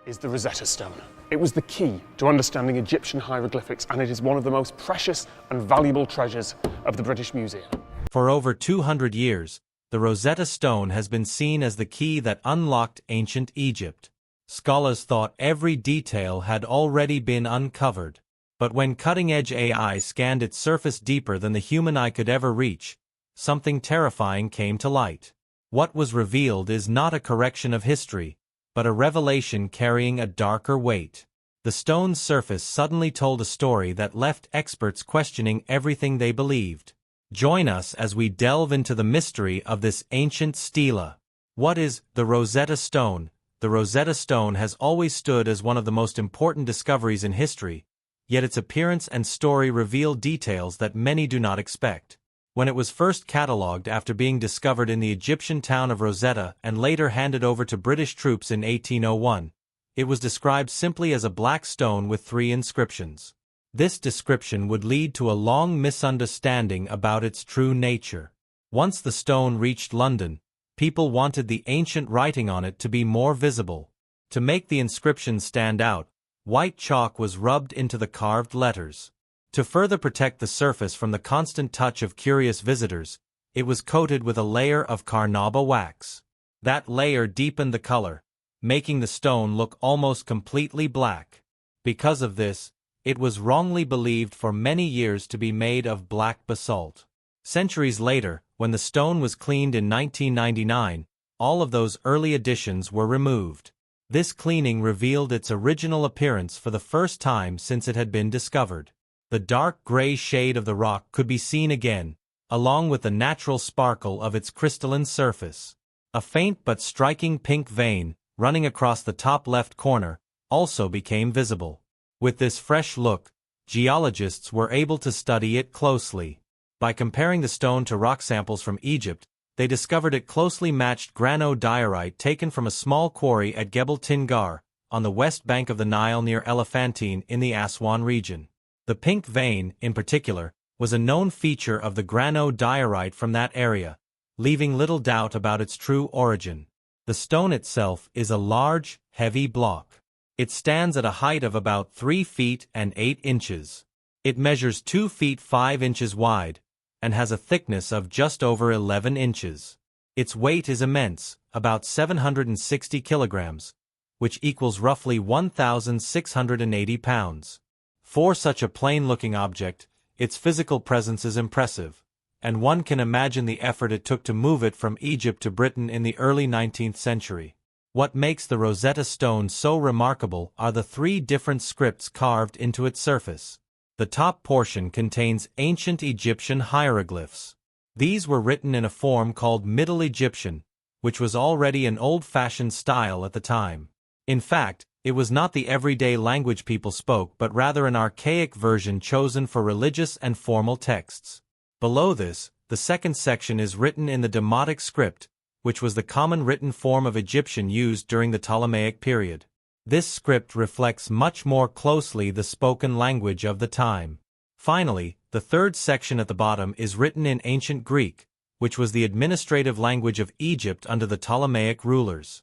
is the Rosetta Stone. It was the key to understanding Egyptian hieroglyphics, and it is one of the most precious and valuable treasures of the British Museum. For over 200 years, the Rosetta Stone has been seen as the key that unlocked ancient Egypt. Scholars thought every detail had already been uncovered. But when cutting-edge AI scanned its surface deeper than the human eye could ever reach, something terrifying came to light. What was revealed is not a correction of history, but a revelation carrying a darker weight. The stone's surface suddenly told a story that left experts questioning everything they believed. Join us as we delve into the mystery of this ancient stela. What is the Rosetta Stone? The Rosetta Stone has always stood as one of the most important discoveries in history, yet its appearance and story reveal details that many do not expect. When it was first catalogued after being discovered in the Egyptian town of Rosetta and later handed over to British troops in 1801, it was described simply as a black stone with 3 inscriptions. This description would lead to a long misunderstanding about its true nature. Once the stone reached London, people wanted the ancient writing on it to be more visible. To make the inscription stand out, white chalk was rubbed into the carved letters. To further protect the surface from the constant touch of curious visitors, it was coated with a layer of carnauba wax. That layer deepened the color, making the stone look almost completely black. Because of this, it was wrongly believed for many years to be made of black basalt. Centuries later, when the stone was cleaned in 1999, all of those early additions were removed. This cleaning revealed its original appearance for the first time since it had been discovered. The dark gray shade of the rock could be seen again, along with the natural sparkle of its crystalline surface. A faint but striking pink vein, running across the top left corner, also became visible. With this fresh look, geologists were able to study it closely. By comparing the stone to rock samples from Egypt, they discovered it closely matched granodiorite taken from a small quarry at Gebel Tingar, on the west bank of the Nile near Elephantine in the Aswan region. The pink vein, in particular, was a known feature of the granodiorite from that area, leaving little doubt about its true origin. The stone itself is a large, heavy block. It stands at a height of about 3 feet and 8 inches. It measures 2 feet 5 inches wide, and has a thickness of just over 11 inches. Its weight is immense, about 760 kilograms, which equals roughly 1,680 pounds. For such a plain-looking object, its physical presence is impressive, and one can imagine the effort it took to move it from Egypt to Britain in the early 19th century. What makes the Rosetta Stone so remarkable are the 3 different scripts carved into its surface. The top portion contains ancient Egyptian hieroglyphs. These were written in a form called Middle Egyptian, which was already an old-fashioned style at the time. In fact, it was not the everyday language people spoke but rather an archaic version chosen for religious and formal texts. Below this, the second section is written in the Demotic script, which was the common written form of Egyptian used during the Ptolemaic period. This script reflects much more closely the spoken language of the time. Finally, the third section at the bottom is written in ancient Greek, which was the administrative language of Egypt under the Ptolemaic rulers.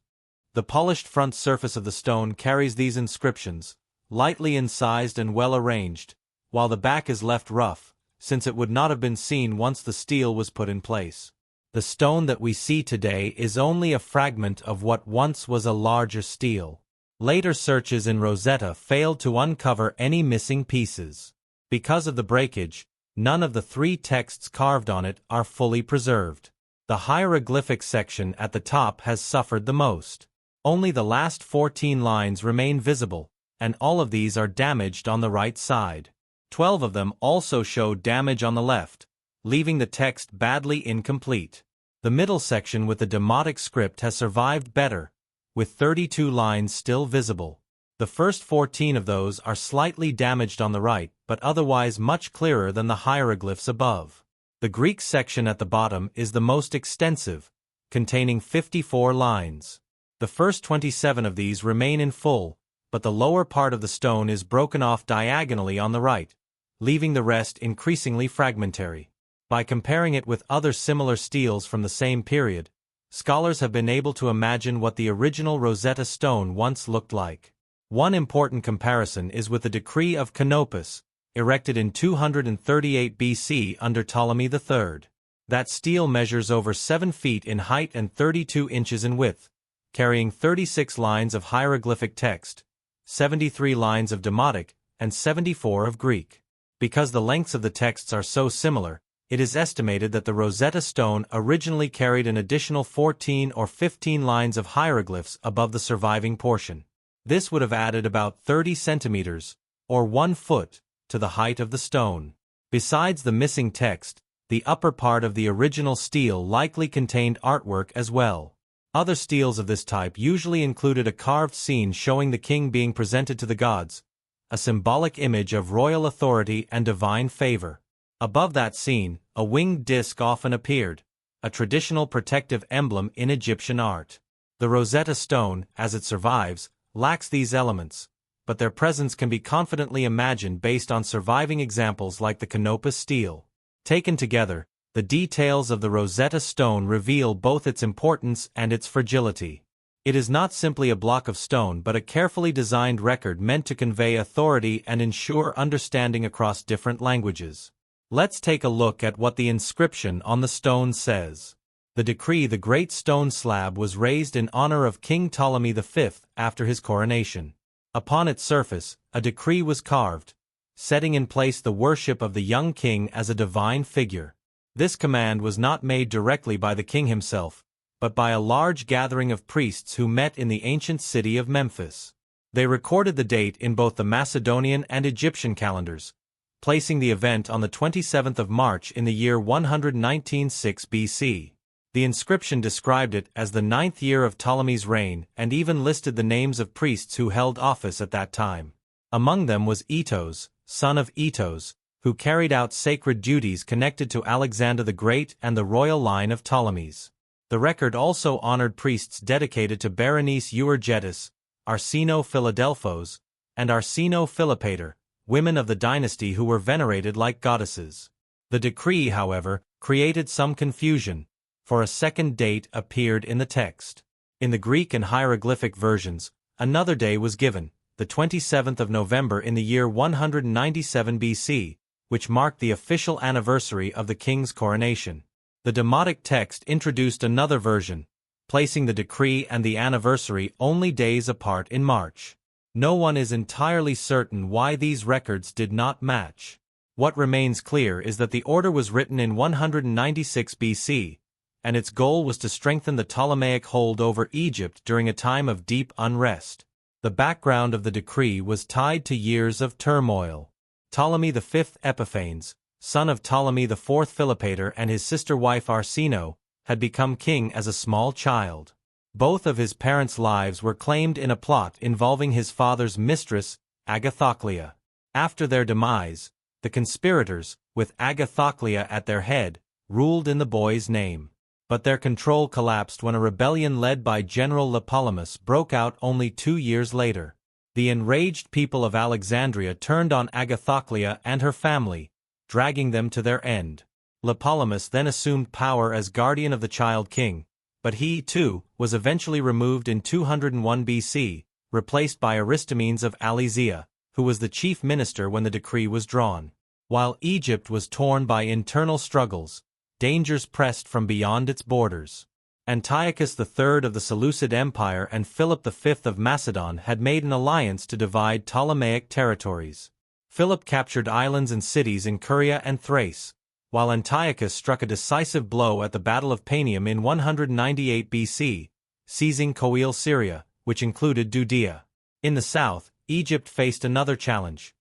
The polished front surface of the stone carries these inscriptions, lightly incised and well arranged, while the back is left rough, since it would not have been seen once the steel was put in place. The stone that we see today is only a fragment of what once was a larger stele. Later searches in Rosetta failed to uncover any missing pieces. Because of the breakage, none of the 3 texts carved on it are fully preserved. The hieroglyphic section at the top has suffered the most. Only the last 14 lines remain visible, and all of these are damaged on the right side. 12 of them also show damage on the left, leaving the text badly incomplete. The middle section with the Demotic script has survived better, with 32 lines still visible. The first 14 of those are slightly damaged on the right, but otherwise much clearer than the hieroglyphs above. The Greek section at the bottom is the most extensive, containing 54 lines. The first 27 of these remain in full, but the lower part of the stone is broken off diagonally on the right, leaving the rest increasingly fragmentary. By comparing it with other similar steles from the same period, scholars have been able to imagine what the original Rosetta Stone once looked like. One important comparison is with the decree of Canopus, erected in 238 BC under Ptolemy III. That stele measures over 7 feet in height and 32 inches in width, carrying 36 lines of hieroglyphic text, 73 lines of Demotic, and 74 of Greek. Because the lengths of the texts are so similar, it is estimated that the Rosetta Stone originally carried an additional 14 or 15 lines of hieroglyphs above the surviving portion. This would have added about 30 centimeters, or 1 foot, to the height of the stone. Besides the missing text, the upper part of the original stele likely contained artwork as well. Other steles of this type usually included a carved scene showing the king being presented to the gods, a symbolic image of royal authority and divine favor. Above that scene, a winged disc often appeared, a traditional protective emblem in Egyptian art. The Rosetta Stone, as it survives, lacks these elements, but their presence can be confidently imagined based on surviving examples like the Canopus stele. Taken together, the details of the Rosetta Stone reveal both its importance and its fragility. It is not simply a block of stone but a carefully designed record meant to convey authority and ensure understanding across different languages. Let's take a look at what the inscription on the stone says. The decree: the great stone slab was raised in honor of King Ptolemy V after his coronation. Upon its surface, a decree was carved, setting in place the worship of the young king as a divine figure. This command was not made directly by the king himself, but by a large gathering of priests who met in the ancient city of Memphis. They recorded the date in both the Macedonian and Egyptian calendars, placing the event on the 27th of March in the year 119-6 BC. The inscription described it as the 9th year of Ptolemy's reign and even listed the names of priests who held office at that time. Among them was Etos, son of Etos, who carried out sacred duties connected to Alexander the Great and the royal line of Ptolemies. The record also honored priests dedicated to Berenice Euergetus, Arsino Philadelphos, and Arsino Philopator, women of the dynasty who were venerated like goddesses. The decree, however, created some confusion, for a second date appeared in the text. In the Greek and hieroglyphic versions, another day was given, the 27th of November in the year 197 BC, which marked the official anniversary of the king's coronation. The Demotic text introduced another version, placing the decree and the anniversary only days apart in March. No one is entirely certain why these records did not match. What remains clear is that the order was written in 196 BC, and its goal was to strengthen the Ptolemaic hold over Egypt during a time of deep unrest. The background of the decree was tied to years of turmoil. Ptolemy V Epiphanes, son of Ptolemy IV Philopator and his sister wife Arsino, had become king as a small child. Both of his parents' lives were claimed in a plot involving his father's mistress, Agathoclea. After their demise, the conspirators, with Agathoclea at their head, ruled in the boy's name. But their control collapsed when a rebellion led by General Lepolemus broke out only 2 years later. The enraged people of Alexandria turned on Agathoclea and her family, dragging them to their end. Lepolemus then assumed power as guardian of the child king, but he, too, was eventually removed in 201 BC, replaced by Aristomenes of Alesia, who was the chief minister when the decree was drawn. While Egypt was torn by internal struggles, dangers pressed from beyond its borders. Antiochus III of the Seleucid Empire and Philip V of Macedon had made an alliance to divide Ptolemaic territories. Philip captured islands and cities in Curia and Thrace, while Antiochus struck a decisive blow at the Battle of Panium in 198 BC, seizing Coele Syria, which included Judea. In the south, Egypt faced another challenge: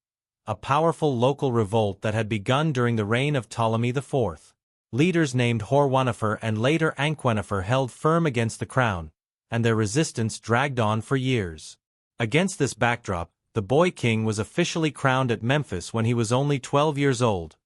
a powerful local revolt that had begun during the reign of Ptolemy IV. Leaders named Horwanifer and later Anquenifer held firm against the crown, and their resistance dragged on for years. Against this backdrop, the boy king was officially crowned at Memphis when he was only 12 years old,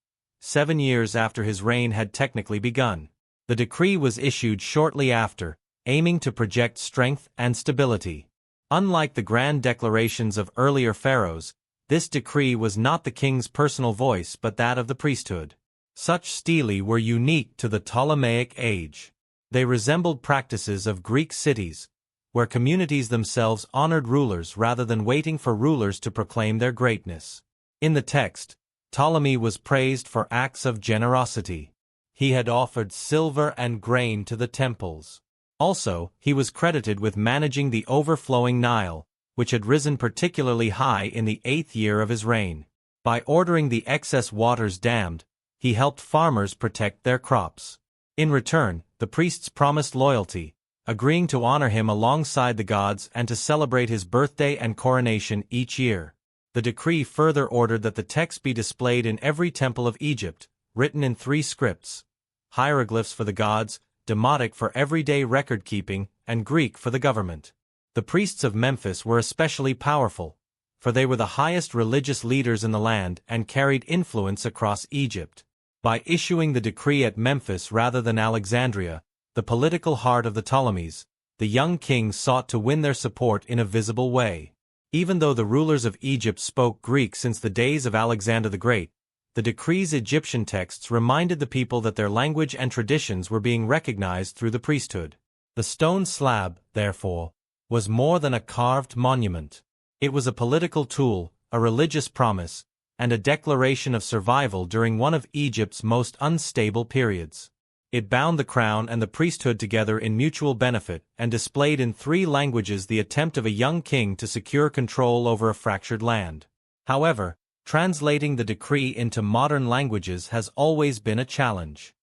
7 years after his reign had technically begun. The decree was issued shortly after, aiming to project strength and stability. Unlike the grand declarations of earlier pharaohs, this decree was not the king's personal voice but that of the priesthood. Such stelae were unique to the Ptolemaic age. They resembled practices of Greek cities, where communities themselves honored rulers rather than waiting for rulers to proclaim their greatness. In the text, Ptolemy was praised for acts of generosity. He had offered silver and grain to the temples. Also, he was credited with managing the overflowing Nile, which had risen particularly high in the 8th year of his reign. By ordering the excess waters dammed, he helped farmers protect their crops. In return, the priests promised loyalty, agreeing to honor him alongside the gods and to celebrate his birthday and coronation each year. The decree further ordered that the text be displayed in every temple of Egypt, written in 3 scripts: hieroglyphs for the gods, Demotic for everyday record-keeping, and Greek for the government. The priests of Memphis were especially powerful, for they were the highest religious leaders in the land and carried influence across Egypt. By issuing the decree at Memphis rather than Alexandria, the political heart of the Ptolemies, the young king sought to win their support in a visible way. Even though the rulers of Egypt spoke Greek since the days of Alexander the Great, the decree's Egyptian texts reminded the people that their language and traditions were being recognized through the priesthood. The stone slab, therefore, was more than a carved monument. It was a political tool, a religious promise, and a declaration of survival during one of Egypt's most unstable periods. It bound the crown and the priesthood together in mutual benefit and displayed in 3 languages the attempt of a young king to secure control over a fractured land. However, translating the decree into modern languages has always been a challenge.